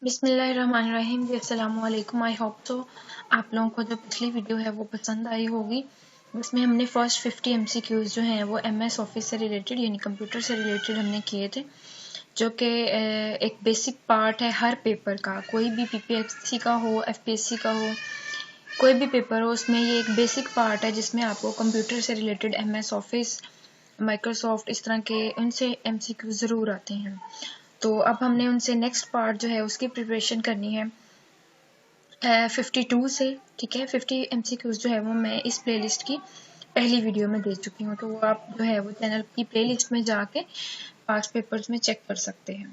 बिस्मिल्लाहिर्रहमानिर्रहीम जी, अस्सलाम वालेकुम। आई होप तो आप लोगों को जो पिछली वीडियो है वो पसंद आई होगी। उसमें हमने फर्स्ट 50 MCQs जो हैं वो MS ऑफिस से रिलेटेड यानी कंप्यूटर से रिलेटेड हमने किए थे, जो कि एक बेसिक पार्ट है हर पेपर का। कोई भी PPSC का हो, FPSC का हो, कोई भी पेपर हो, उसमें ये एक बेसिक पार्ट है जिसमें आपको कंप्यूटर से रिलेटेड MS ऑफिस, माइक्रोसॉफ्ट इस तरह के उनसे MCQ ज़रूर आते हैं। तो अब हमने उनसे नेक्स्ट पार्ट जो है उसकी प्रिपरेशन करनी है 52 से। ठीक है, 50 MCQs जो है वो मैं इस प्लेलिस्ट की पहली वीडियो में दे चुकी हूँ, तो वो आप जो है वो चैनल की प्लेलिस्ट में जाके पास्ट पेपर्स में चेक कर सकते हैं।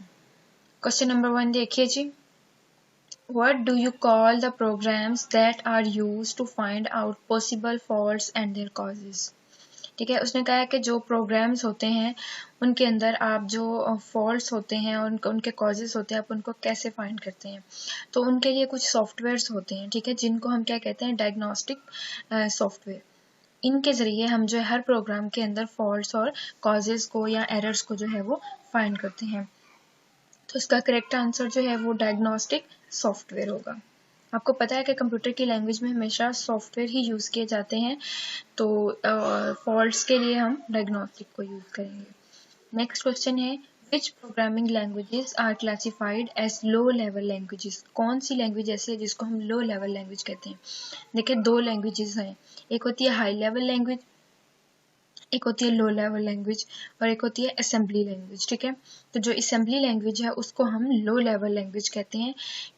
क्वेश्चन नंबर 1 देखिए जी, What do you call the programs that are used to find out possible faults and their causes? ठीक है, उसने कहा है कि जो प्रोग्राम्स होते हैं उनके अंदर आप जो फॉल्ट्स होते हैं और उनके कॉजेज होते हैं आप उनको कैसे फाइंड करते हैं। तो उनके लिए कुछ सॉफ्टवेयर्स होते हैं, ठीक है, जिनको हम क्या कहते हैं, डायग्नोस्टिक सॉफ्टवेयर। इनके ज़रिए हम जो है हर प्रोग्राम के अंदर फॉल्ट्स और कॉजेज को या एरर्स को जो है वो फाइंड करते हैं। तो इसका करेक्ट आंसर जो है वो डायग्नोस्टिक सॉफ्टवेयर होगा। आपको पता है कि कंप्यूटर की लैंग्वेज में हमेशा सॉफ्टवेयर ही यूज़ किए जाते हैं, तो फॉल्ट्स के लिए हम डायग्नोस्टिक को यूज़ करेंगे। नेक्स्ट क्वेश्चन है, which programming languages are classified as low level languages? कौन सी लैंग्वेज ऐसी है जिसको हम लो लेवल लैंग्वेज कहते हैं? देखिए, दो लैंग्वेजेस हैं, एक होती है हाई लेवल लैंग्वेज, एक होती है लो लेवल लैंग्वेज, और एक होती है असेंबली लैंग्वेज। ठीक है, तो जो असेंबली लैंग्वेज है उसको हम लो लेवल लैंग्वेज कहते हैं।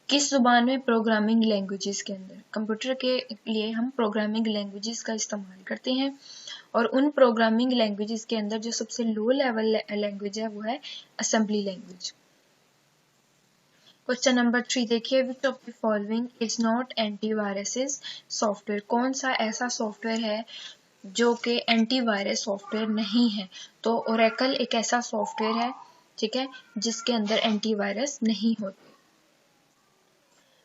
किस जुबान में? प्रोग्रामिंग लैंग्वेजेस के अंदर। कंप्यूटर के लिए हम प्रोग्रामिंग लैंग्वेजेस का इस्तेमाल करते हैं, और उन प्रोग्रामिंग लैंग्वेजेस के अंदर जो सबसे लो लेवल लैंग्वेज है वो है असेंबली लैंग्वेज। क्वेश्चन नंबर 3 देखिए, विच of the following is not antivirus software? कौन सा ऐसा सॉफ्टवेयर है जो कि एंटीवायरस सॉफ्टवेयर नहीं है? तो ओरेकल एक ऐसा सॉफ्टवेयर है, ठीक है, जिसके अंदर एंटीवायरस नहीं होते।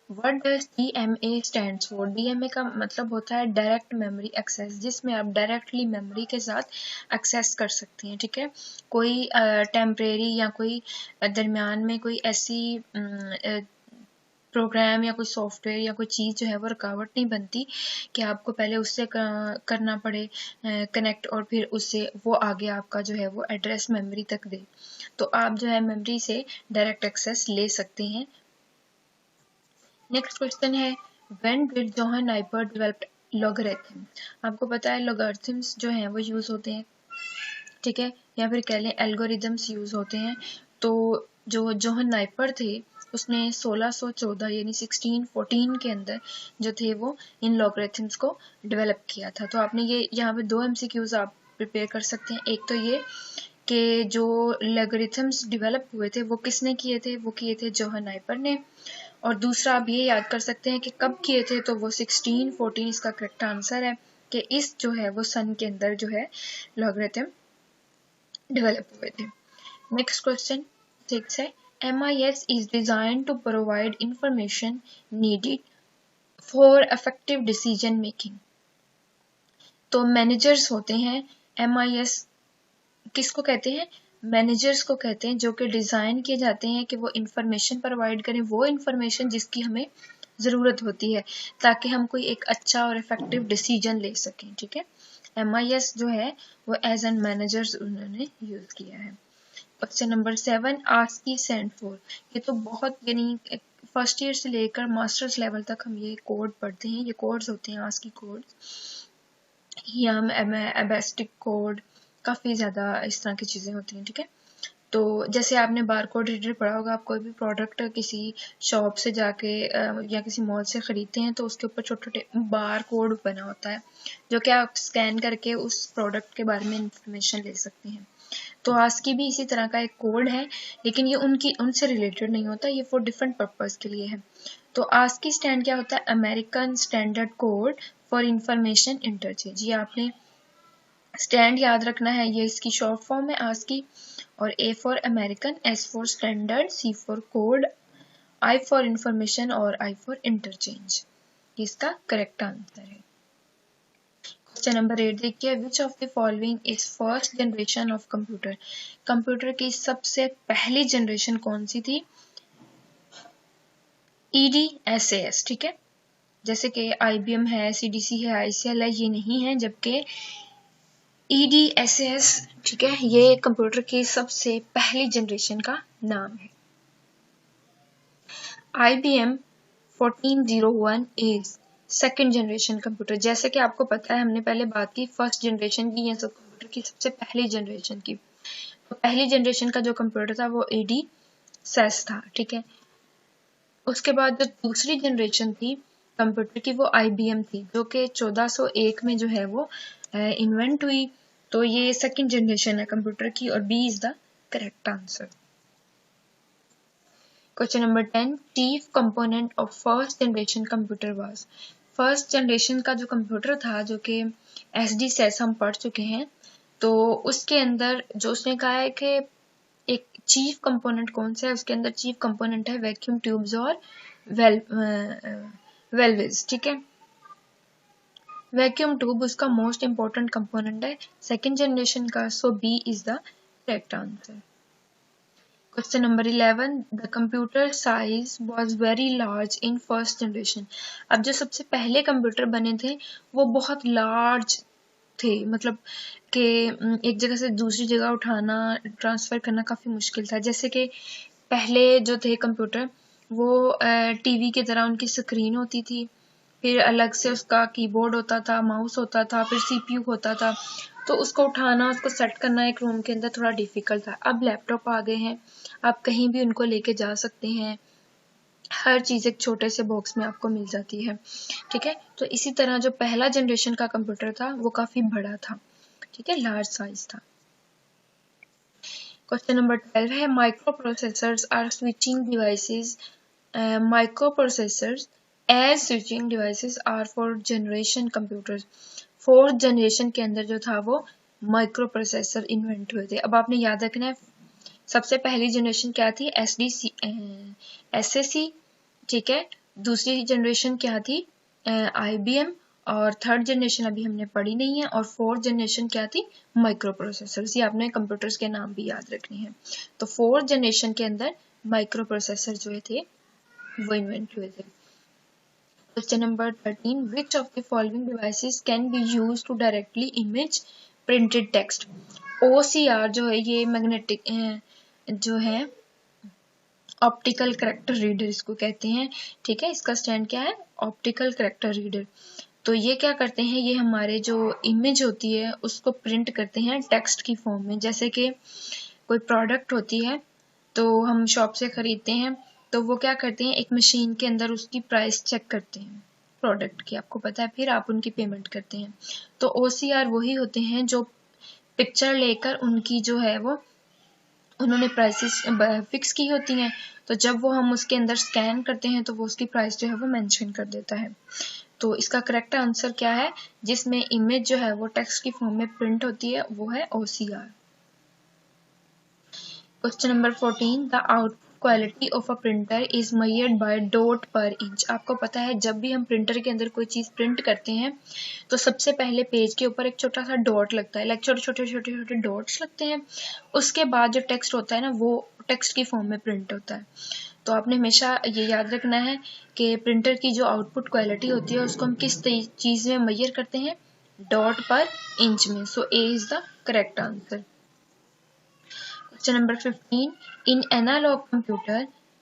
What does DMA stands for? DMA का मतलब होता है डायरेक्ट मेमोरी एक्सेस, जिसमें आप डायरेक्टली मेमोरी के साथ एक्सेस कर सकते हैं। ठीक है, कोई टेम्परेरी या कोई दरमियान में कोई ऐसी प्रोग्राम या कोई सॉफ्टवेयर या कोई चीज़ जो है वो रुकावट नहीं बनती कि आपको पहले उससे करना पड़े कनेक्ट, और फिर उससे वो आगे आपका जो है वो एड्रेस मेमोरी तक दे। तो आप जो है मेमोरी से डायरेक्ट एक्सेस ले सकते हैं। नेक्स्ट क्वेश्चन है, when did Johan Napier developed logarithm? आपको पता है लॉगरिथम्स जो हैं वो यूज़ होते हैं, ठीक है, या फिर कह लें एल्गोरिदम्स यूज़ होते हैं। तो जो जोहान नाइपर थे उसने 1614 यानी 1614 के अंदर जो थे वो इन लॉगरिथम्स को डेवलप किया था। तो आपने ये यहाँ पे दो MCQs आप प्रिपेयर कर सकते हैं। एक तो ये कि जो लॉगरिथम्स डेवलप हुए थे वो किसने किए थे? वो किए थे जोहान नाइपर ने। और दूसरा आप ये याद कर सकते हैं कि कब किए थे, तो वो 1614 इसका करेक्ट आंसर है कि इस जो है वो सन के अंदर जो है लॉगरिथम डेवलप हुए थे। नेक्स्ट क्वेश्चन 6 है, MIS is designed to provide information needed for effective decision making. तो मैनेजर्स होते हैं, MIS किसको कहते हैं? मैनेजर्स को कहते हैं, जो कि डिज़ाइन किए जाते हैं कि वो इंफॉर्मेशन प्रोवाइड करें, वो इंफॉर्मेशन जिसकी हमें ज़रूरत होती है ताकि हम कोई एक अच्छा और इफेक्टिव डिसीजन ले सकें। ठीक है, MIS जो है वो एज एन मैनेजर्स उन्होंने यूज़ किया है। Question number 7, ASCII stand for? ये तो बहुत यानी फर्स्ट ईयर से लेकर मास्टर्स लेवल तक हम ये कोड पढ़ते हैं, ये कोड्स होते हैं आस्की कोड, यम एबेस्टिक कोड, काफ़ी ज़्यादा इस तरह की चीज़ें होती हैं। ठीक है, तो जैसे आपने बारकोड रीडर पढ़ा होगा, आप कोई भी प्रोडक्ट किसी शॉप से जाके या किसी मॉल से ख़रीदते हैं तो उसके ऊपर छोटे छोटे बार कोड बना होता है, जो कि आप स्कैन करके उस प्रोडक्ट के बारे में इंफॉर्मेशन ले सकते हैं। तो आस्की भी इसी तरह का एक कोड है, लेकिन ये उनसे रिलेटेड नहीं होता, ये फॉर डिफरेंट पर्पज़ के लिए है। तो आस्की स्टैंड क्या होता है? American standard code for information interchange. ये आपने स्टैंड याद रखना है, ये इसकी शॉर्ट फॉर्म है आस्की। और A for American, S for standard, C for code, I for information और I फॉर इंटरचेंज। इसका करेक्ट आंसर है। क्वेश्चन नंबर 8 देखिए, विच of the following is first generation of computer? Computer की सबसे पहली generation कौन सी थी? EDSAS, ठीक है, जैसे कि IBM है, CDC है, ICL है, ये नहीं है, जबकि EDSAS, ठीक है, ये कंप्यूटर की सबसे पहली जनरेशन का नाम है। IBM 1401 is second generation computer. जैसे कि आपको पता है, हमने पहले बात की फर्स्ट जनरेशन की या सब कंप्यूटर की सबसे पहली जनरेशन की। तो पहली जनरेशन का जो कंप्यूटर था वो EDSAS था, ठीक है। उसके बाद जो दूसरी जनरेशन थी कंप्यूटर की वो IBM थी, जो कि 1401 में जो है वो इन्वेंट हुई। तो ये सेकेंड जनरेशन है कंप्यूटर की और B is the correct answer. Question number 10, chief component of first generation computer was. First generation का जो कंप्यूटर था, जो कि SDSAS हम पढ़ चुके हैं, तो उसके अंदर जो उसने कहा है कि एक चीफ कंपोनेंट कौन सा है, उसके अंदर चीफ कंपोनेंट है वैक्यूम ट्यूब्स और वेल्व्स, ठीक है। वैक्यूम ट्यूब उसका मोस्ट इंपॉर्टेंट कंपोनेंट है सेकेंड जनरेशन का, सो B is the correct answer. Question number 11, the computer size was very large in first generation. अब जो सबसे पहले कंप्यूटर बने थे वो बहुत लार्ज थे, मतलब कि एक जगह से दूसरी जगह उठाना, ट्रांसफर करना काफ़ी मुश्किल था। जैसे कि पहले जो थे कंप्यूटर वो टीवी की तरह उनकी स्क्रीन होती थी, फिर अलग से उसका कीबोर्ड होता था, माउस होता था, फिर CPU होता था, तो उसको उठाना, उसको सेट करना एक रूम के अंदर थोड़ा डिफिकल्ट था। अब लैपटॉप आ गए हैं, आप कहीं भी उनको लेके जा सकते हैं, हर चीज़ एक छोटे से बॉक्स में आपको मिल जाती है, ठीक है। तो इसी तरह जो पहला जनरेशन का कंप्यूटर था वो काफ़ी बड़ा था, ठीक है, लार्ज साइज था। क्वेश्चन नंबर 12 है, microprocessors are switching devices, microprocessors as switching devices are for generation computers. Fourth generation के अंदर जो था वो माइक्रो प्रोसेसर इन्वेंट हुए थे। अब आपने याद रखना है, सबसे पहली जनरेशन क्या थी, SAC, ठीक है। दूसरी जनरेशन क्या थी, IBM, और थर्ड जनरेशन अभी हमने पढ़ी नहीं है, और फोर्थ जनरेशन क्या थी, माइक्रो प्रोसेसर्स। ये आपने कंप्यूटर्स के नाम भी याद रखने हैं। तो फोर्थ जनरेशन के अंदर माइक्रो प्रोसेसर जो थे वो इन्वेंट हुए थे। Question number 13, which of the following devices can be used to directly image printed text? OCR जो है ये मैग्नेटिक जो है ऑप्टिकल कैरेक्टर रीडर इसको कहते हैं, ठीक है। इसका स्टैंड क्या है, ऑप्टिकल कैरेक्टर रीडर। तो ये क्या करते हैं, ये हमारे जो इमेज होती है उसको प्रिंट करते हैं टेक्स्ट की फॉर्म में। जैसे कि कोई प्रोडक्ट होती है तो हम शॉप से खरीदते हैं, तो वो क्या करते हैं, एक मशीन के अंदर उसकी प्राइस चेक करते हैं प्रोडक्ट की, आपको पता है, फिर आप उनकी पेमेंट करते हैं। तो OCR वही होते हैं जो पिक्चर लेकर उनकी जो है वो उन्होंने प्राइसेस फिक्स की होती हैं, तो जब वो हम उसके अंदर स्कैन करते हैं तो वो उसकी प्राइस जो है वो मेंशन कर देता है। तो इसका करेक्ट आंसर क्या है, जिसमें इमेज जो है वो टेक्स्ट की फॉर्म में प्रिंट होती है, वो है OCR। Question number 14, the output quality of a printer is measured by dot पर इंच। आपको पता है जब भी हम प्रिंटर के अंदर कोई चीज़ प्रिंट करते हैं तो सबसे पहले पेज के ऊपर एक छोटा सा डॉट लगता है, लाइक छोटे छोटे छोटे छोटे डॉट्स लगते हैं। उसके बाद जो टेक्स्ट होता है ना वो टेक्स्ट की फॉर्म में प्रिंट होता है। तो आपने हमेशा ये याद रखना है कि प्रिंटर की जो आउटपुट क्वालिटी होती है उसको हम किस चीज़ में मेजर करते हैं, डॉट पर इंच में। सो A is the correct answer. Question number 15, in analog computer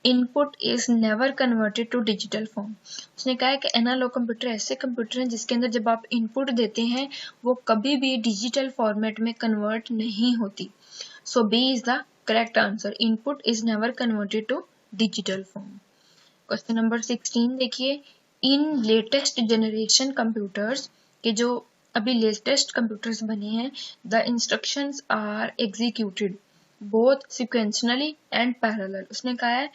input is never converted to digital form. उसने कहा है कि एनालॉग कंप्यूटर ऐसे कंप्यूटर हैं जिसके अंदर जब आप इनपुट देते हैं वो कभी भी डिजिटल फॉर्मेट में कन्वर्ट नहीं होती। So B is the correct answer, input is never converted to digital form. Question number 16 देखिए, इन लेटेस्ट जनरेशन कंप्यूटर्स के जो अभी लेटेस्ट कंप्यूटर्स बने हैं, the instructions are executed both sequentially and parallel. उसने कहा है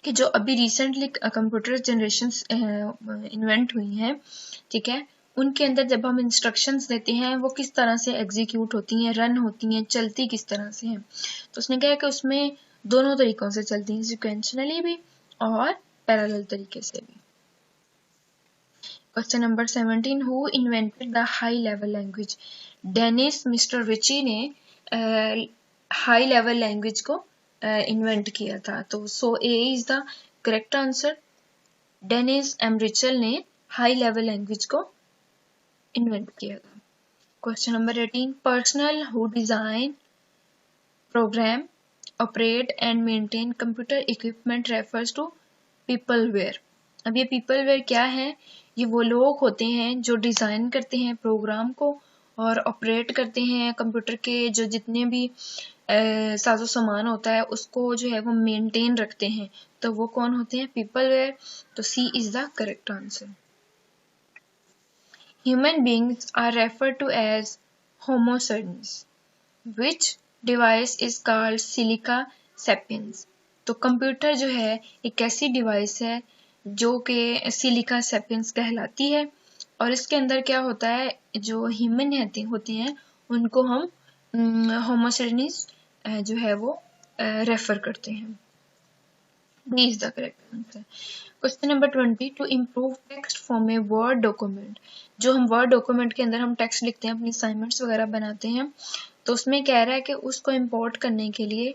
कि जो अभी रिसेंटली कंप्यूटर जनरेशंस इन्वेंट हुई हैं, ठीक है, उनके अंदर जब हम इंस्ट्रक्शंस देते हैं वो किस तरह से एग्जीक्यूट होती हैं, रन होती हैं, चलती किस तरह से हैं। तो उसने कहा कि उसमें दोनों तरीकों से चलती हैं, सिक्वेंशनली भी और पैरेलल तरीके से भी। Question number 17, who invented the high level language. Dennis mister Ritchie ने हाई लेवल लैंग्वेज को इन्वेंट किया था। तो so A is the correct answer. Dennis M Ritchie ने हाई लेवल लैंग्वेज को इन्वेंट किया था। Question number 18, personnel who design, program, operate and maintain computer equipment refers to peopleware. अब ये पीपलवेयर क्या है? ये वो लोग होते हैं जो डिजाइन करते हैं प्रोग्राम को और ऑपरेट करते हैं कंप्यूटर के जो जितने भी साजो सामान होता है उसको जो है वो मेंटेन रखते हैं, तो वो कौन होते हैं? पीपलवेयर। तो C is the correct answer. Human beings are referred to as homo sapiens, which device is called silica sapiens. तो कंप्यूटर जो है एक ऐसी डिवाइस है जो कि सिलिका सेपियंस कहलाती है और इसके अंदर क्या होता है, जो ह्यूमन होते हैं उनको हम होमोसेपियंस जो है वो रेफर करते हैं। B is the correct answer. Question number 20, to improve text from a word document. जो हम वर्ड डॉक्यूमेंट के अंदर हम टेक्स्ट लिखते हैं, अपनी असाइनमेंट्स वगैरह बनाते हैं, तो उसमें कह रहा है कि उसको इम्पोर्ट करने के लिए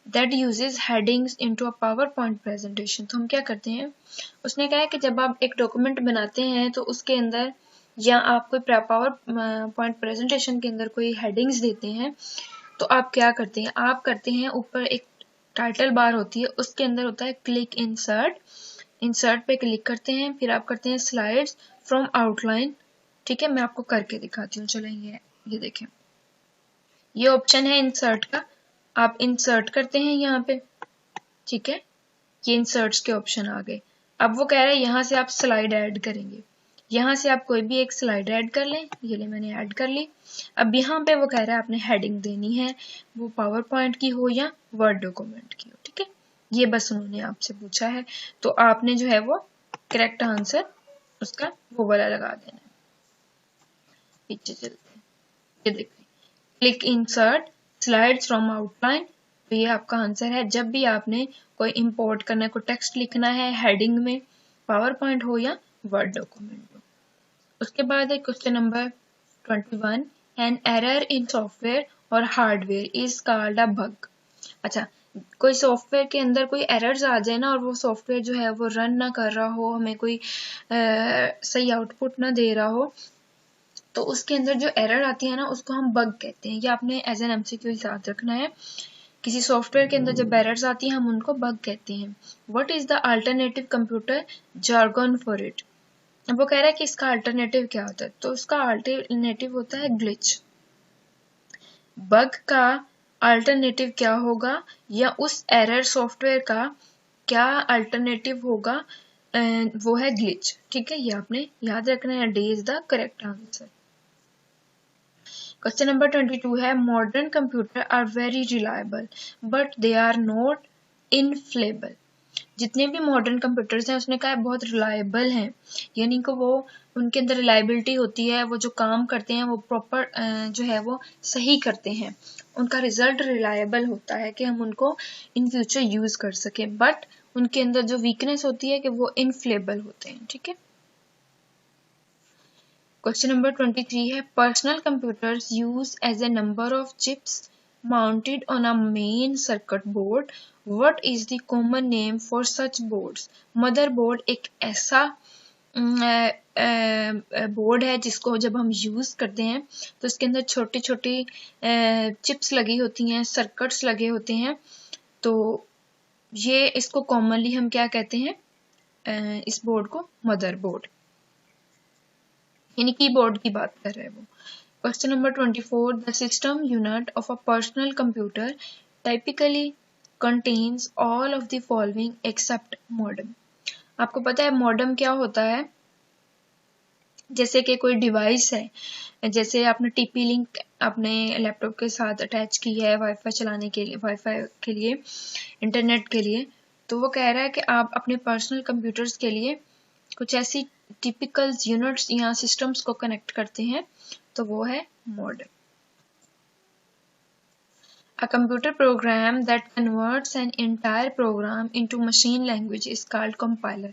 that uses headings into a PowerPoint presentation। तो हम क्या करते हैं, उसने कहा है कि जब आप एक डॉक्यूमेंट बनाते हैं तो उसके अंदर या आप कोई पावर पॉइंट प्रेजेंटेशन के अंदर कोई हेडिंग्स देते हैं, तो आप क्या करते हैं, आप करते हैं ऊपर एक टाइटल बार होती है, उसके अंदर होता है क्लिक इंसर्ट, इंसर्ट पे क्लिक करते हैं, फिर आप करते हैं स्लाइड्स फ्रॉम आउटलाइन। ठीक है, मैं आपको करके दिखाती हूँ। चलो ये देखें, ये ऑप्शन है इंसर्ट का, आप इंसर्ट करते हैं यहाँ पे। ठीक है, ये इंसर्ट्स के ऑप्शन आ गए। अब वो कह रहे हैं यहाँ से आप स्लाइड ऐड करेंगे, यहाँ से आप कोई भी एक स्लाइड ऐड कर लें। ये ले मैंने ऐड कर ली। अब यहाँ पे वो कह रहा है आपने हेडिंग देनी है, वो पावर पॉइंट की हो या वर्ड डॉक्यूमेंट की हो। ठीक है, ये बस उन्होंने आपसे पूछा है, तो आपने जो है वो करेक्ट आंसर उसका वो वाला लगा देना है। पीछे चलते हैं, ये देखिए click insert slides from outline, तो ये आपका आंसर है। जब भी आपने कोई इंपोर्ट करना है, कोई टेक्स्ट लिखना है हेडिंग में, पावर पॉइंट हो या वर्ड डॉक्यूमेंट हो। उसके बाद है question number 21, an error in software और hardware is called a bug. अच्छा, कोई सॉफ्टवेयर के अंदर कोई एरर्स आ जाए ना और वो सॉफ्टवेयर जो है वो रन ना कर रहा हो, हमें कोई सही आउटपुट ना दे रहा हो, तो उसके अंदर जो एरर आती है ना उसको हम बग कहते हैं। ये आपने एज एन एमसीक्यू याद रखना है। किसी सॉफ्टवेयर के अंदर जब एरर्स आती हैं हम उनको बग कहते हैं। What is the alternative computer jargon for it. वो कह रहा है कि इसका अल्टरनेटिव क्या होता है, तो उसका अल्टरनेटिव होता है ग्लिच। बग का अल्टरनेटिव क्या होगा, या उस एरर सॉफ्टवेयर का क्या अल्टरनेटिव होगा, वो है ग्लिच। ठीक है, ये आपने याद रखना है। D is the correct answer. Question number 22 है, modern computer are very reliable but they are not infallible. जितने भी मॉडर्न कंप्यूटर्स हैं उसने कहा है बहुत रिलायबल हैं, यानी कि वो उनके अंदर रिलायबिलिटी होती है, वो जो काम करते हैं वो प्रॉपर जो है वो सही करते हैं, उनका रिजल्ट रिलायबल होता है कि हम उनको इन फ्यूचर यूज कर सकें। बट उनके अंदर जो वीकनेस होती है कि वो इनफ्लेबल होते हैं। ठीक है, क्वेश्चन नंबर 23 है, personal computers use as a number of chips mounted on a main circuit board. What is the common name for such boards? Motherboard एक ऐसा बोर्ड है जिसको जब हम यूज करते हैं तो उसके अंदर छोटी छोटी चिप्स लगी होती हैं, सर्किट्स लगे होते हैं, तो ये इसको कॉमनली हम क्या कहते हैं, इस बोर्ड को मदरबोर्ड, यानी कीबोर्ड की बात कर रहे हैं वो। Question number 24, the system unit of a personal computer typically contains all of the following except modem. आपको पता है मॉडेम क्या होता है, जैसे कि कोई डिवाइस है, जैसे आपने टीपी लिंक अपने लैपटॉप के साथ अटैच की है वाईफाई चलाने के लिए, वाईफाई के लिए, इंटरनेट के लिए, तो वो कह रहा है कि आप अपने पर्सनल कंप्यूटर्स के लिए कुछ ऐसी टिपिकल यूनिट्स या सिस्टम्स को कनेक्ट करते हैं, तो वो है modem. A computer program that converts an entire program into machine language is called compiler.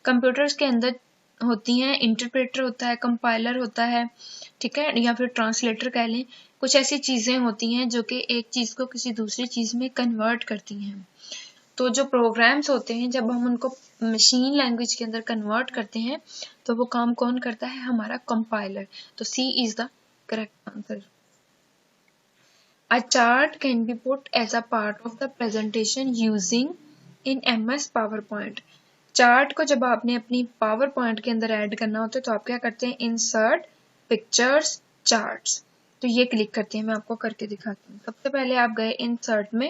Computers के अंदर होती हैं, इंटरप्रेटर होता है, कंपाइलर होता है, ठीक है, या फिर ट्रांसलेटर कह लें। कुछ ऐसी चीजें होती हैं जो कि एक चीज को किसी दूसरी चीज में कन्वर्ट करती हैं, तो जो प्रोग्राम्स होते हैं जब हम उनको मशीन लैंग्वेज के अंदर कन्वर्ट करते हैं तो वो काम कौन करता है, हमारा कंपाइलर। तो C is the correct answer. A chart can be put as a part of the presentation using in MS PowerPoint. Chart को जब आपने अपनी पावर पॉइंट के अंदर ऐड करना होता है तो आप क्या करते हैं, इंसर्ट पिक्चर्स चार्ट्स। तो ये क्लिक करते हैं, मैं आपको करके दिखाती हूँ। सबसे पहले आप गए इंसर्ट में,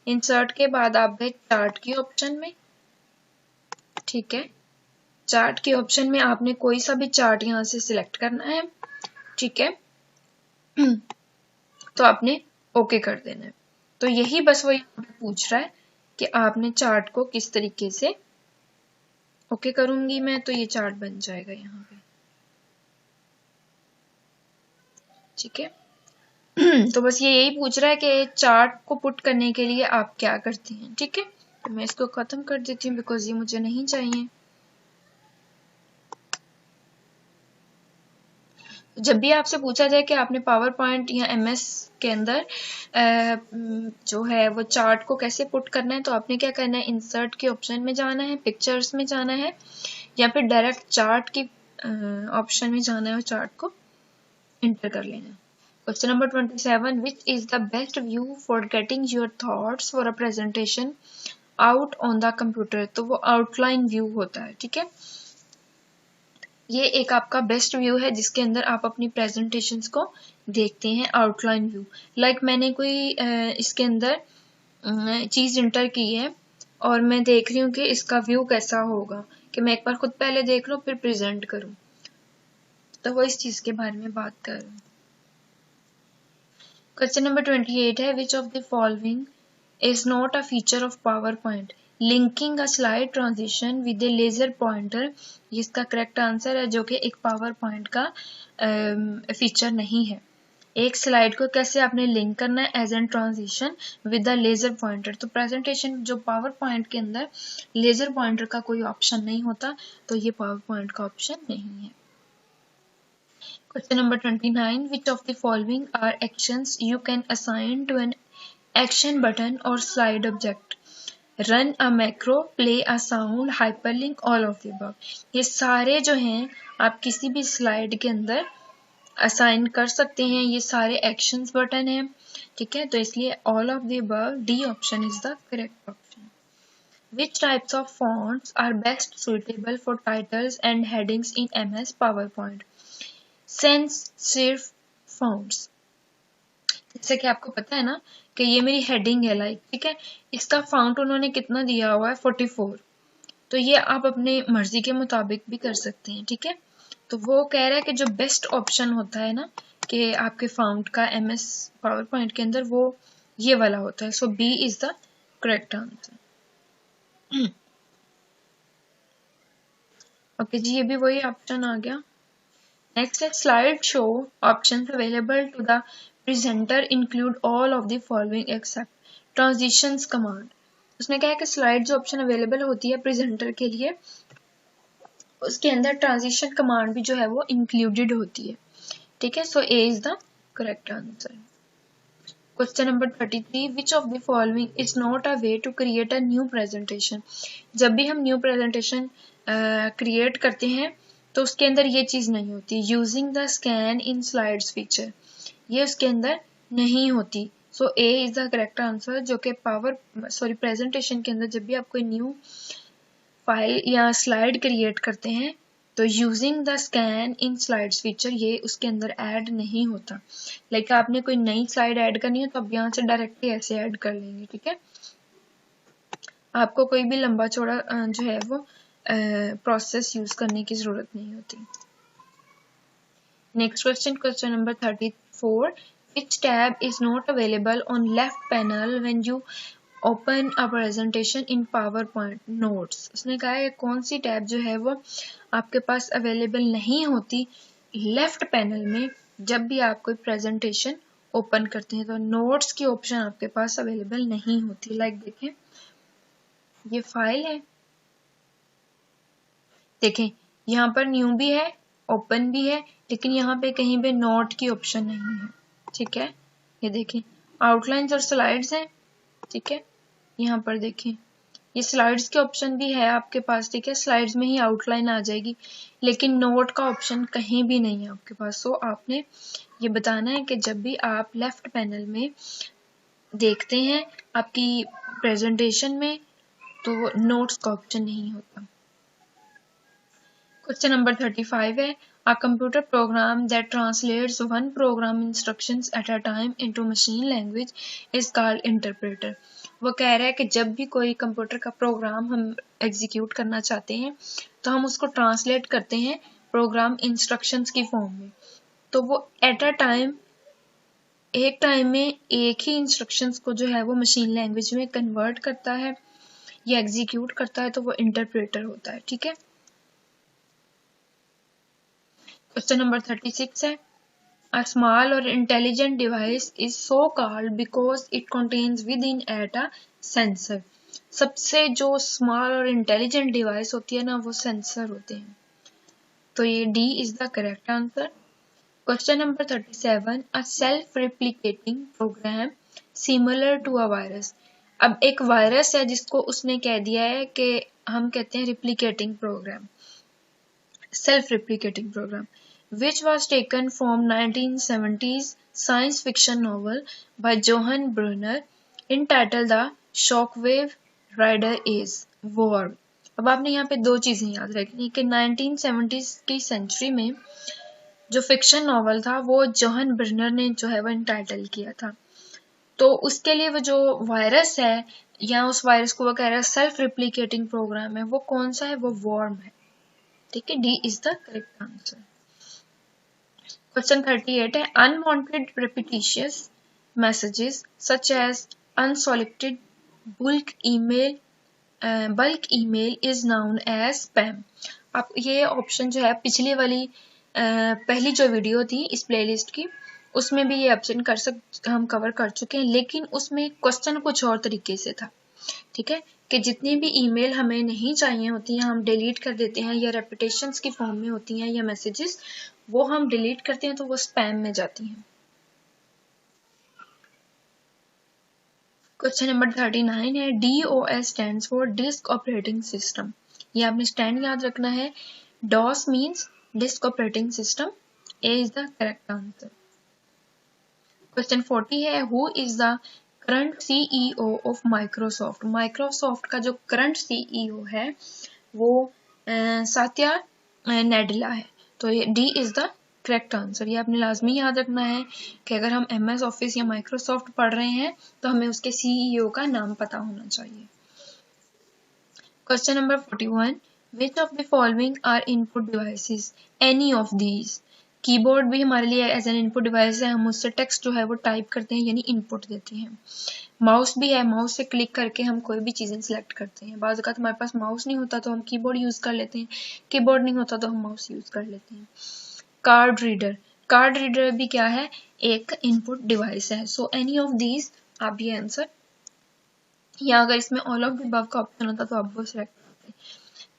इंसर्ट के बाद आप गए चार्ट की ऑप्शन में, ठीक है। चार्ट के ऑप्शन में आपने कोई सा भी चार्ट यहाँ से सिलेक्ट करना है, ठीक है। तो आपने ओके कर देना है। तो यही बस वो यहाँ पे पूछ रहा है कि आपने चार्ट को किस तरीके से ओके करूंगी मैं, तो ये चार्ट बन जाएगा यहाँ पे, ठीक है। तो बस ये यही पूछ रहा है कि चार्ट को पुट करने के लिए आप क्या करती हैं, ठीक है। तो मैं इसको खत्म कर देती हूँ बिकॉज ये मुझे नहीं चाहिए। जब भी आपसे पूछा जाए कि आपने पावर पॉइंट या एमएस के अंदर जो है वो चार्ट को कैसे पुट करना है, तो आपने क्या करना है, इंसर्ट के ऑप्शन में जाना है, पिक्चर्स में जाना है, या फिर डायरेक्ट चार्ट की ऑप्शन में जाना है और चार्ट को इंटर कर लेना है। Question number 27, which is the best view for getting your thoughts for a presentation out on the computer. तो वो आउटलाइन व्यू होता है, ठीक है। ये एक आपका बेस्ट व्यू है जिसके अंदर आप अपनी प्रेजेंटेशंस को देखते हैं, आउटलाइन व्यू। लाइक मैंने कोई इसके अंदर चीज इंटर की है और मैं देख रही हूँ कि इसका व्यू कैसा होगा, कि मैं एक बार खुद पहले देख लूँ फिर प्रेजेंट करूँ, तो वो इस चीज के बारे में बात कर रहा हूँ। क्वेश्चन नंबर 28 है, which of the following is not a feature of PowerPoint. Linking a slide transition with a laser pointer, ये इसका करेक्ट आंसर है, जो कि एक पावर पॉइंट का फीचर नहीं है। एक स्लाइड को कैसे आपने लिंक करना है as an transition with the laser pointer. तो प्रेजेंटेशन जो पावर पॉइंट के अंदर लेजर पॉइंटर का कोई ऑप्शन नहीं होता, तो ये पावर पॉइंट का ऑप्शन नहीं है। Question number 29, which of the following are actions you can assign to an action button or slide object, run a macro, play a sound, hyperlink, all of the above। ये सारे जो हैं आप किसी भी स्लाइड के अंदर असाइन कर सकते हैं, ये सारे एक्शंस बटन हैं, ठीक है। तो इसलिए all of the above, D option is the correct option. Which types of fonts are best suitable for titles and headings in MS PowerPoint? Sans serif fonts। जैसे कि आपको पता है ना कि ये मेरी हेडिंग है, लाइक, ठीक है। इसका फाउंट उन्होंने कितना दिया हुआ है, 44। तो ये आप अपने मर्जी के मुताबिक भी कर सकते हैं, ठीक है। तो वो कह रहा है कि जो बेस्ट ऑप्शन होता है ना कि आपके फाउंट का MS पावर पॉइंट के अंदर, वो ये वाला होता है। So B is the correct answer. Okay जी, ये भी वही ऑप्शन आ गया। नेक्स्ट है, slide show option available to the presenter include all of the following except transitions command। उसने कहा है कि स्लाइड जो ऑप्शन अवेलेबल होती है प्रेजेंटर के लिए, उसके अंदर ट्रांजिशन कमांड भी जो है वो इंक्लूडेड होती है, ठीक है। So A is the correct answer. Question number 33, which of the following is not a way to create a new presentation. जब भी हम न्यू प्रेजेंटेशन क्रिएट करते हैं तो उसके अंदर ये चीज नहीं होती, using the scan in slides feature, ये उसके अंदर नहीं होती। सो A is the correct answer, जो कि प्रेजेंटेशन के अंदर जब भी आप कोई न्यू फाइल या स्लाइड क्रिएट करते हैं तो using the scan in slides feature ये उसके अंदर ऐड नहीं होता। लाइक आपने कोई नई स्लाइड ऐड करनी है तो आप यहाँ से डायरेक्टली ऐसे ऐड कर लेंगे, ठीक है। आपको कोई भी लंबा चौड़ा जो है वो प्रोसेस यूज करने की जरूरत नहीं होती। Next question, question number 34, which tab is not available on left panel when you open a presentation in PowerPoint Notes। उसने कहा है कौन सी टैब जो है वो आपके पास अवेलेबल नहीं होती लेफ्ट पैनल में जब भी आप कोई प्रेजेंटेशन ओपन करते हैं। तो नोट्स की ऑप्शन आपके पास अवेलेबल नहीं होती। लाइक देखें, ये फाइल है, देखें यहाँ पर न्यू भी है, ओपन भी है, लेकिन यहाँ पे कहीं पे नोट की ऑप्शन नहीं है, ठीक है। ये देखें आउटलाइंस और स्लाइड्स हैं, ठीक है। यहाँ पर देखें ये स्लाइड्स के ऑप्शन भी है आपके पास, ठीक है, स्लाइड्स में ही आउटलाइन आ जाएगी, लेकिन नोट का ऑप्शन कहीं भी नहीं है आपके पास। सो आपने ये बताना है कि जब भी आप लेफ्ट पैनल में देखते हैं आपकी प्रेजेंटेशन में तो नोट्स का ऑप्शन नहीं होता। क्वेश्चन नंबर 35 है, a computer program that translates one program instructions at a time into machine language is called interpreter। वो कह रहा है कि जब भी कोई कंप्यूटर का प्रोग्राम हम एग्जीक्यूट करना चाहते हैं तो हम उसको ट्रांसलेट करते हैं प्रोग्राम इंस्ट्रक्शंस की फॉर्म में, तो वो एट अ टाइम एक टाइम में एक ही इंस्ट्रक्शंस को जो है वो मशीन लैंग्वेज में कन्वर्ट करता है या एग्जीक्यूट करता है, तो वो इंटरप्रेटर होता है, ठीक है। क्वेश्चन नंबर 36 है, a small or intelligent device is so called because it contains within it a sensor। सबसे जो स्मॉल और इंटेलिजेंट डिवाइस होती है ना वो सेंसर होते हैं, तो ये D is the correct answer. Question number 37, a self replicating program similar to a virus। अब एक वायरस है जिसको उसने कह दिया है कि हम कहते हैं replicating program, self replicating program, which was taken from 1970s science fiction novel by Johann Brunner entitled The Shockwave Rider is Worm। अब आपने यहाँ पे दो चीजें याद रखनी कि 1970s की सेंचुरी में जो फिक्शन नॉवल था वो जोहन ब्रनर ने जो है वो इंटाइटल किया था, तो उसके लिए वो जो वायरस है या उस वायरस को वो कह रहा है सेल्फ रिप्लिकेटिंग प्रोग्राम है, वो कौन सा है, वो वॉर्म है, ठीक है, D is the correct answer. Question 38 है, unwanted repetitious messages such as unsolicited bulk email is known as spam। आप ये ऑप्शन जो है पिछली वाली पहली जो वीडियो थी इस प्लेलिस्ट की उसमें भी ये ऑप्शन हम कवर कर चुके हैं, लेकिन उसमें क्वेश्चन कुछ और तरीके से था, ठीक है, कि जितनी भी ईमेल हमें नहीं चाहिए होती हैं हम डिलीट कर देते हैं या रेपिटेशंस की फॉर्म में होती हैं या मैसेजेस वो हम डिलीट करते हैं तो वो स्पैम में जाती हैं। क्वेश्चन नंबर 39 है, DOS stands for disk operating system. ये आपने स्टैंड याद रखना है, DOS means disk operating system, A is the correct answer. Question 40 है, who is the current CEO of Microsoft. Microsoft का जो करंट CEO है वो सात्या नाडेला है, तो ये D is the correct answer. ये आपने लाजमी याद रखना है कि अगर हम MS ऑफिस या माइक्रोसॉफ्ट पढ़ रहे हैं तो हमें उसके CEO का नाम पता होना चाहिए। Question number 41, which of the following are input devices, any of these. Keyboard भी हमारे लिए एज एन इनपुट डिवाइस है, हम उससे टेक्स्ट जो है वो टाइप करते हैं यानी इनपुट देते हैं। माउस भी है, माउस से क्लिक करके हम कोई भी चीजें सिलेक्ट करते हैं। बाज़ औक़ात हमारे पास माउस नहीं होता तो हम कीबोर्ड यूज कर लेते हैं, कीबोर्ड नहीं होता तो हम माउस यूज कर लेते हैं। कार्ड रीडर, कार्ड रीडर भी क्या है, एक इनपुट डिवाइस है। सो एनी ऑफ दीज आप ये आंसर, या अगर इसमें ऑल ऑफ द अबव का ऑप्शन होता तो आप वो सिलेक्ट करते।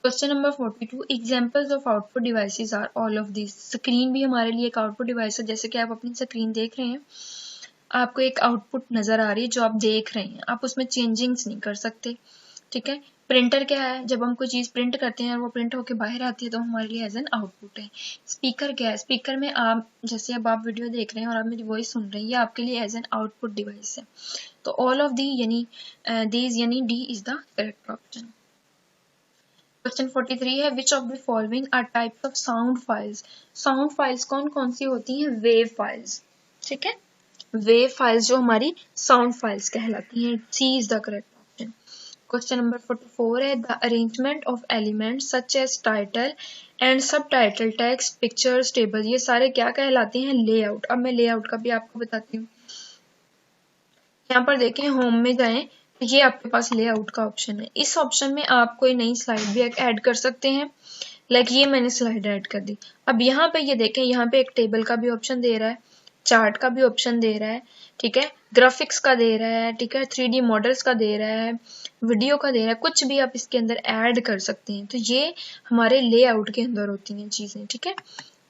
Question number 42, examples of output devices are all of these. Screen भी हमारे लिए एक आउटपुट डिवाइस है, जैसे कि आप अपनी स्क्रीन देख रहे हैं, आपको एक आउटपुट नजर आ रही है जो आप देख रहे हैं, आप उसमें चेंजिंग्स नहीं कर सकते, ठीक है। प्रिंटर क्या है, जब हम कोई चीज प्रिंट करते हैं और वो प्रिंट होके बाहर आती है तो हमारे लिए एज एन आउटपुट है। स्पीकर क्या है, स्पीकर में आप जैसे अब आप वीडियो देख रहे हैं और आप मेरी वॉइस सुन रहे हैं, ये आपके लिए एज एन आउटपुट डिवाइस है। तो ऑल ऑफ दी यानी दीज यानी D is the correct option. Question 43 है, which of the following are types of sound files. Sound files कौन कौन सी होती हैं, वेव फाइल्स, ठीक है, वेव फाइल्स जो हमारी साउंड फाइल्स कहलाती हैं, C is the correct option. Question number 44 है, the arrangement of elements such as title and subtitle, text, pictures, table, ये सारे क्या कहलाते हैं, लेआउट। अब मैं लेआउट का भी आपको बताती हूँ। यहाँ पर देखें, होम में जाएं, ये आपके पास लेआउट का ऑप्शन है। इस ऑप्शन में आप कोई नई स्लाइड भी ऐड कर सकते हैं, लाइक ये मैंने स्लाइड ऐड कर दी। अब यहाँ पे ये देखें, यहाँ पे एक टेबल का भी ऑप्शन दे रहा है, चार्ट का भी ऑप्शन दे रहा है, ठीक है, ग्राफिक्स का दे रहा है, ठीक है, 3D मॉडल्स का दे रहा है, वीडियो का दे रहा है, कुछ भी आप इसके अंदर ऐड कर सकते हैं। तो ये हमारे लेआउट के अंदर होती हैं चीजें, ठीक है।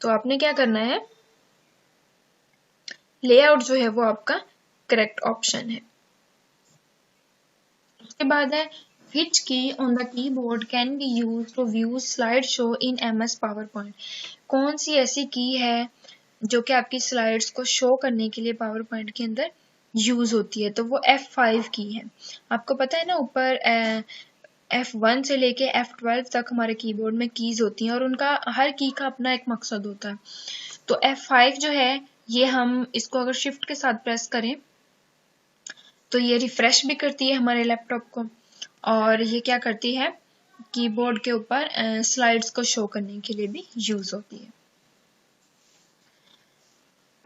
तो आपने क्या करना है, लेआउट जो है वो आपका करेक्ट ऑप्शन है। उसके बाद है Which key on the keyboard can be used to view slideshow in MS PowerPoint? कौन सी ऐसी की है जो कि आपकी स्लाइड्स को शो करने के लिए पावर पॉइंट के अंदर यूज होती है? तो वो F5 की है। आपको पता है ना, ऊपर F1 से लेके F12 तक हमारे कीबोर्ड में कीज होती हैं और उनका हर की का अपना एक मकसद होता है। तो F5 जो है ये हम इसको अगर शिफ्ट के साथ प्रेस करें तो ये रिफ्रेश भी करती है हमारे लैपटॉप को, और ये क्या करती है, कीबोर्ड के ऊपर स्लाइड्स को शो करने के लिए भी यूज होती है।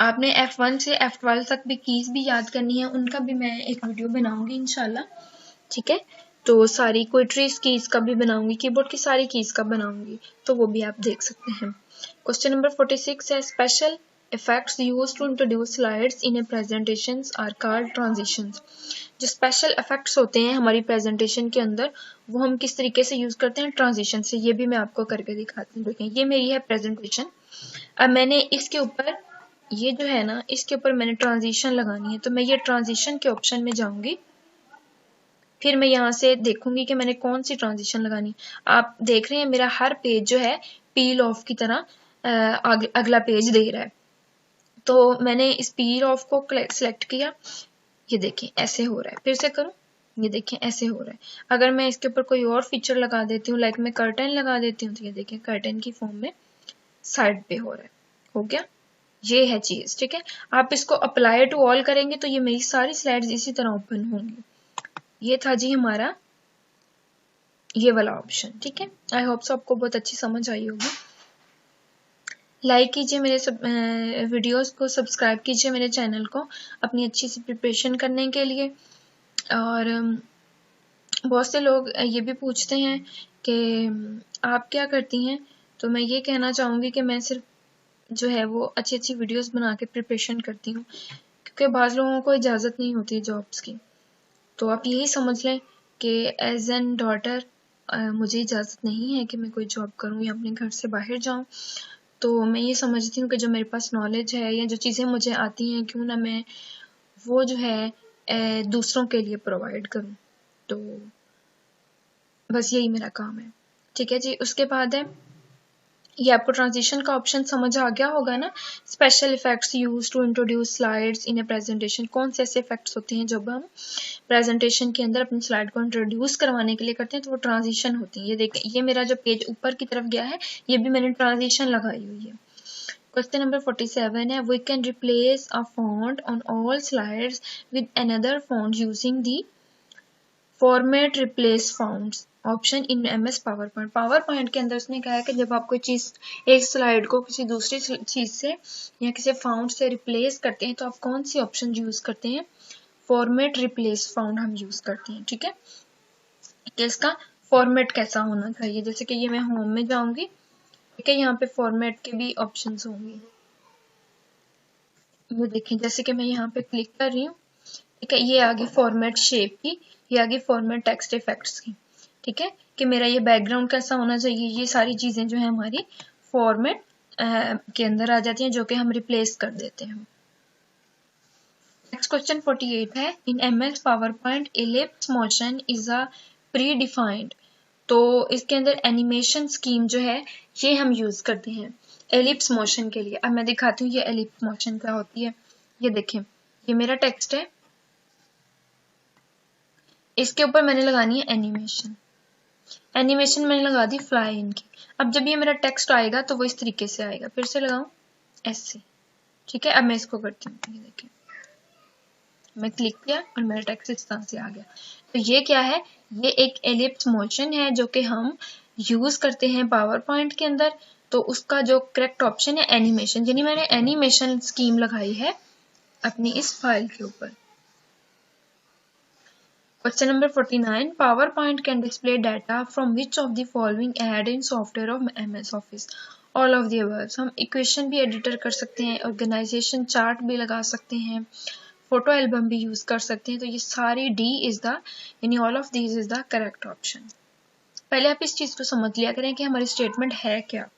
आपने F1 से F12 तक भी कीज भी याद करनी है, उनका भी मैं एक वीडियो बनाऊंगी इंशाल्लाह, ठीक है। तो सारी क्विट्रीज कीज का भी बनाऊंगी, कीबोर्ड की सारी कीज का बनाऊंगी, तो वो भी आप देख सकते हैं। क्वेश्चन नंबर 46 है, special effects used to introduce slides in a presentations are called transitions। जो स्पेशल इफेक्ट्स होते हैं हमारी प्रेजेंटेशन के अंदर वो हम किस तरीके से यूज करते हैं? ट्रांजिशन से। ये भी मैं आपको करके दिखाती हूँ। देखें, ये मेरी है प्रेजेंटेशन। अब मैंने इसके ऊपर, ये जो है ना, इसके ऊपर मैंने ट्रांजिशन लगानी है, तो मैं ये ट्रांजिशन के ऑप्शन में जाऊंगी, फिर मैं यहाँ से देखूंगी कि मैंने कौन सी ट्रांजिशन लगानी। आप देख रहे हैं मेरा हर पेज जो है पील ऑफ की तरह अगला पेज दे रहा है। तो मैंने इस पील ऑफ को सिलेक्ट किया, ये देखें ऐसे हो रहा है। फिर से करूं, ये देखें ऐसे हो रहा है। अगर मैं इसके ऊपर कोई और फीचर लगा देती हूँ, लाइक मैं कर्टन लगा देती हूँ, तो ये देखें कर्टन की फॉर्म में साइड पे हो रहा है। हो गया, ये है चीज, ठीक है। आप इसको अप्लाई टू ऑल करेंगे तो ये मेरी सारी स्लाइड्स इसी तरह ओपन होंगी। ये था जी हमारा ये वाला ऑप्शन, ठीक है। आई होप सो आपको बहुत अच्छी समझ आई होगी। लाइक कीजिए मेरे वीडियोस को, सब्सक्राइब कीजिए मेरे चैनल को अपनी अच्छी सी प्रिपरेशन करने के लिए। और बहुत से लोग ये भी पूछते हैं कि आप क्या करती हैं, तो मैं ये कहना चाहूँगी कि मैं सिर्फ जो है वो अच्छी अच्छी वीडियोस बना के प्रिपरेशन करती हूँ, क्योंकि बाज़ लोगों को इजाज़त नहीं होती जॉब्स की। तो आप यही समझ लें कि एज एन डॉटर मुझे इजाज़त नहीं है कि मैं कोई जॉब करूँ या अपने घर से बाहर जाऊँ। तो मैं ये समझती हूँ कि जो मेरे पास नॉलेज है या जो चीज़ें मुझे आती हैं, क्यों ना मैं वो जो है दूसरों के लिए प्रोवाइड करूँ। तो बस यही मेरा काम है, ठीक है जी। उसके बाद है, ये आपको ट्रांजिशन का ऑप्शन समझ आ गया होगा ना। Special effects use to introduce slides in a presentation. कौन से ऐसे इफेक्ट्स होते हैं जब हम प्रेजेंटेशन के अंदर अपनी स्लाइड को इंट्रोड्यूस करवाने के लिए करते हैं, तो वो ट्रांजिशन होती है। ये देखें, ये मेरा जो पेज ऊपर की तरफ गया है, ये भी मैंने ट्रांजिशन लगाई हुई है। क्वेश्चन नंबर 47 है, we can replace a font on all slides with another font using the format replace fonts option in MS power point. Power point के अंदर उसने कहा है कि जब आप कोई चीज, एक स्लाइड को किसी दूसरी चीज से या किसी फाउंड से रिप्लेस करते हैं, तो आप कौन सी ऑप्शन यूज करते हैं? फॉर्मेट रिप्लेस फाउंड हम यूज करते हैं, ठीक है। कि इसका फॉर्मेट कैसा होना चाहिए, जैसे कि ये मैं होम में जाऊंगी, ठीक है, यहाँ पे फॉर्मेट के भी ऑप्शन होंगे। ये देखें, जैसे कि मैं यहाँ पे क्लिक कर रही हूँ, ठीक है, ये आगे फॉर्मेट शेप की, ये आगे फॉर्मेट टेक्स्ट इफेक्ट्स की, ठीक है, कि मेरा ये बैकग्राउंड कैसा होना चाहिए। ये सारी चीजें जो है हमारी फॉर्मेट के अंदर आ जाती हैं, जो कि हम रिप्लेस कर देते हैं। नेक्स्ट क्वेश्चन 48 है, इन MS PowerPoint ellipse motion is a pre defined. तो इसके अंदर एनिमेशन स्कीम जो है ये हम यूज करते हैं एलिप्स मोशन के लिए। अब मैं दिखाती हूँ ये एलिप्स मोशन क्या होती है। ये देखें, ये मेरा टेक्स्ट है, इसके ऊपर मैंने लगानी है एनिमेशन। एनिमेशन मैंने लगा दी फ्लाई इन की। अब जब ये मेरा टेक्स्ट आएगा तो वो इस तरीके से आएगा। फिर से लगाऊं ऐसे, ठीक है। अब मैं इसको करती हूँ, ये देखिए, मैं क्लिक किया और मेरा टेक्स्ट इस तरह से आ गया। तो ये क्या है? ये एक एलिप्स मोशन है जो कि हम यूज करते हैं पावर पॉइंट के अंदर। तो उसका जो करेक्ट ऑप्शन है एनिमेशन, यानी मैंने एनिमेशन स्कीम लगाई है अपनी इस फाइल के ऊपर। Question number 49. PowerPoint can display data from which of the following add-in software of MS Office? All of the above. हम इक्वेशन भी एडिटर कर सकते हैं, ऑर्गेनाइजेशन चार्ट भी लगा सकते हैं, फोटो एल्बम भी यूज कर सकते हैं। तो ये सारी D इज द, यानी all of these is the correct option. पहले आप इस चीज को समझ लिया करें कि हमारी स्टेटमेंट है क्या।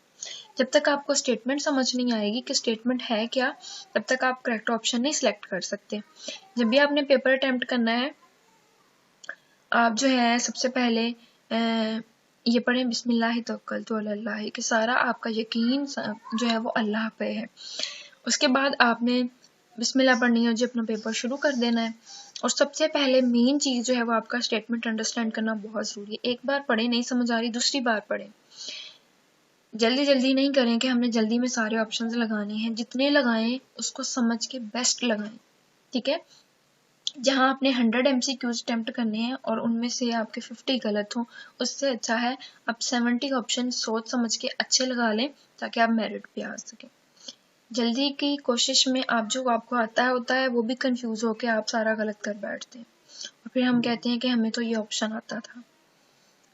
जब तक आपको स्टेटमेंट समझ नहीं आएगी कि स्टेटमेंट है क्या, तब तक आप करेक्ट ऑप्शन नहीं सिलेक्ट कर सकते। जब भी आपने पेपर अटेम्प्ट करना है, आप जो है सबसे पहले ये पढ़ें बिस्मिल्लाहि तवक्कलतु अलल्लाह कि सारा आपका यकीन जो है वो अल्लाह पे है। उसके बाद आपने बिस्मिल्लाह पढ़नी है, जो अपना पेपर शुरू कर देना है। और सबसे पहले मेन चीज़ जो है वो आपका स्टेटमेंट अंडरस्टैंड करना बहुत ज़रूरी है। एक बार पढ़े, नहीं समझ आ रही दूसरी बार पढ़ें। जल्दी जल्दी नहीं करें कि हमने जल्दी में सारे ऑप्शंस लगाने हैं। जितने लगाएं उसको समझ के बेस्ट लगाएं, ठीक है। जहां आपने 100 MCQs अटेम्प्ट करने हैं और उनमें से आपके 50 गलत हों, उससे अच्छा है आप 70 ऑप्शन सोच समझ के अच्छे लगा लें ताकि आप मेरिट पे आ सकें। जल्दी की कोशिश में आप जो आपको आता है होता है वो भी कंफ्यूज होकर आप सारा गलत कर बैठते हैं और फिर हम कहते हैं कि हमें तो ये ऑप्शन आता था,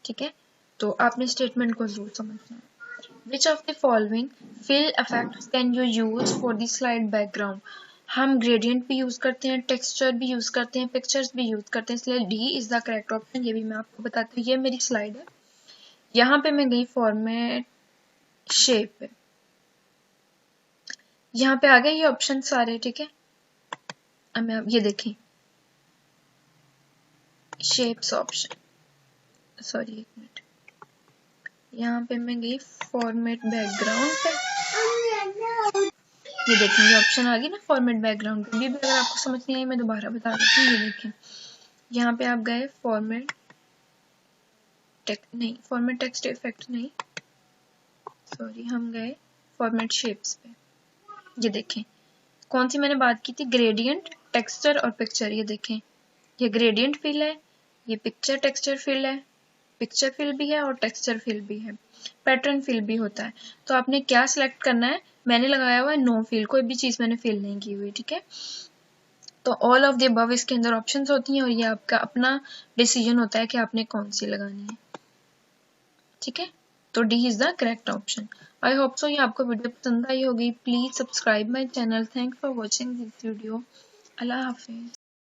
ठीक है। तो आपने स्टेटमेंट को जरूर समझना है। Which of the following fill effects can you use for the slide background? हम ग्रेडियंट भी यूज करते हैं, टेक्सचर भी यूज करते हैं, पिक्चर्स भी यूज करते हैं, इसलिए D is the correct option. ये भी मैं आपको बताती हूँ। ये मेरी स्लाइड है, यहाँ पे मैं गई फॉर्मेट शेप पे, यहाँ पे आ गए ये ऑप्शन सारे, ठीक है। अब मैं ये देखें शेप्स ऑप्शन, सॉरी एक मिनट, यहाँ पे मैं गई फॉर्मेट बैकग्राउंड पे, ये देखें ये ऑप्शन आ गई ना फॉर्मेट बैकग्राउंड पे। भी अगर आपको समझ नहीं आई मैं दोबारा बता देती हूँ। ये देखें यहाँ पे आप गए फॉर्मेट टेक्स्ट इफेक्ट नहीं, सॉरी, हम गए फॉर्मेट शेप्स पे। ये देखें कौन सी मैंने बात की थी, ग्रेडियंट, टेक्सचर और पिक्चर। ये देखें ये ग्रेडियंट फिल है, ये पिक्चर टेक्सचर फिल है, पिक्चर फिल भी है और टेक्सचर फिल भी है, पैटर्न फिल भी होता है। तो आपने क्या सिलेक्ट करना है, मैंने लगाया हुआ है नो फिल, कोई भी चीज मैंने फिल नहीं की हुई, ठीक है। तो ऑल ऑफ द अबव इसके अंदर ऑप्शंस होती हैं और ये आपका अपना डिसीजन होता है कि आपने कौन सी लगानी है, ठीक है। तो D is the correct option. I hope so ये आपको वीडियो पसंद आई होगी। Please subscribe my channel. Thanks for watching this video. Allah Hafiz.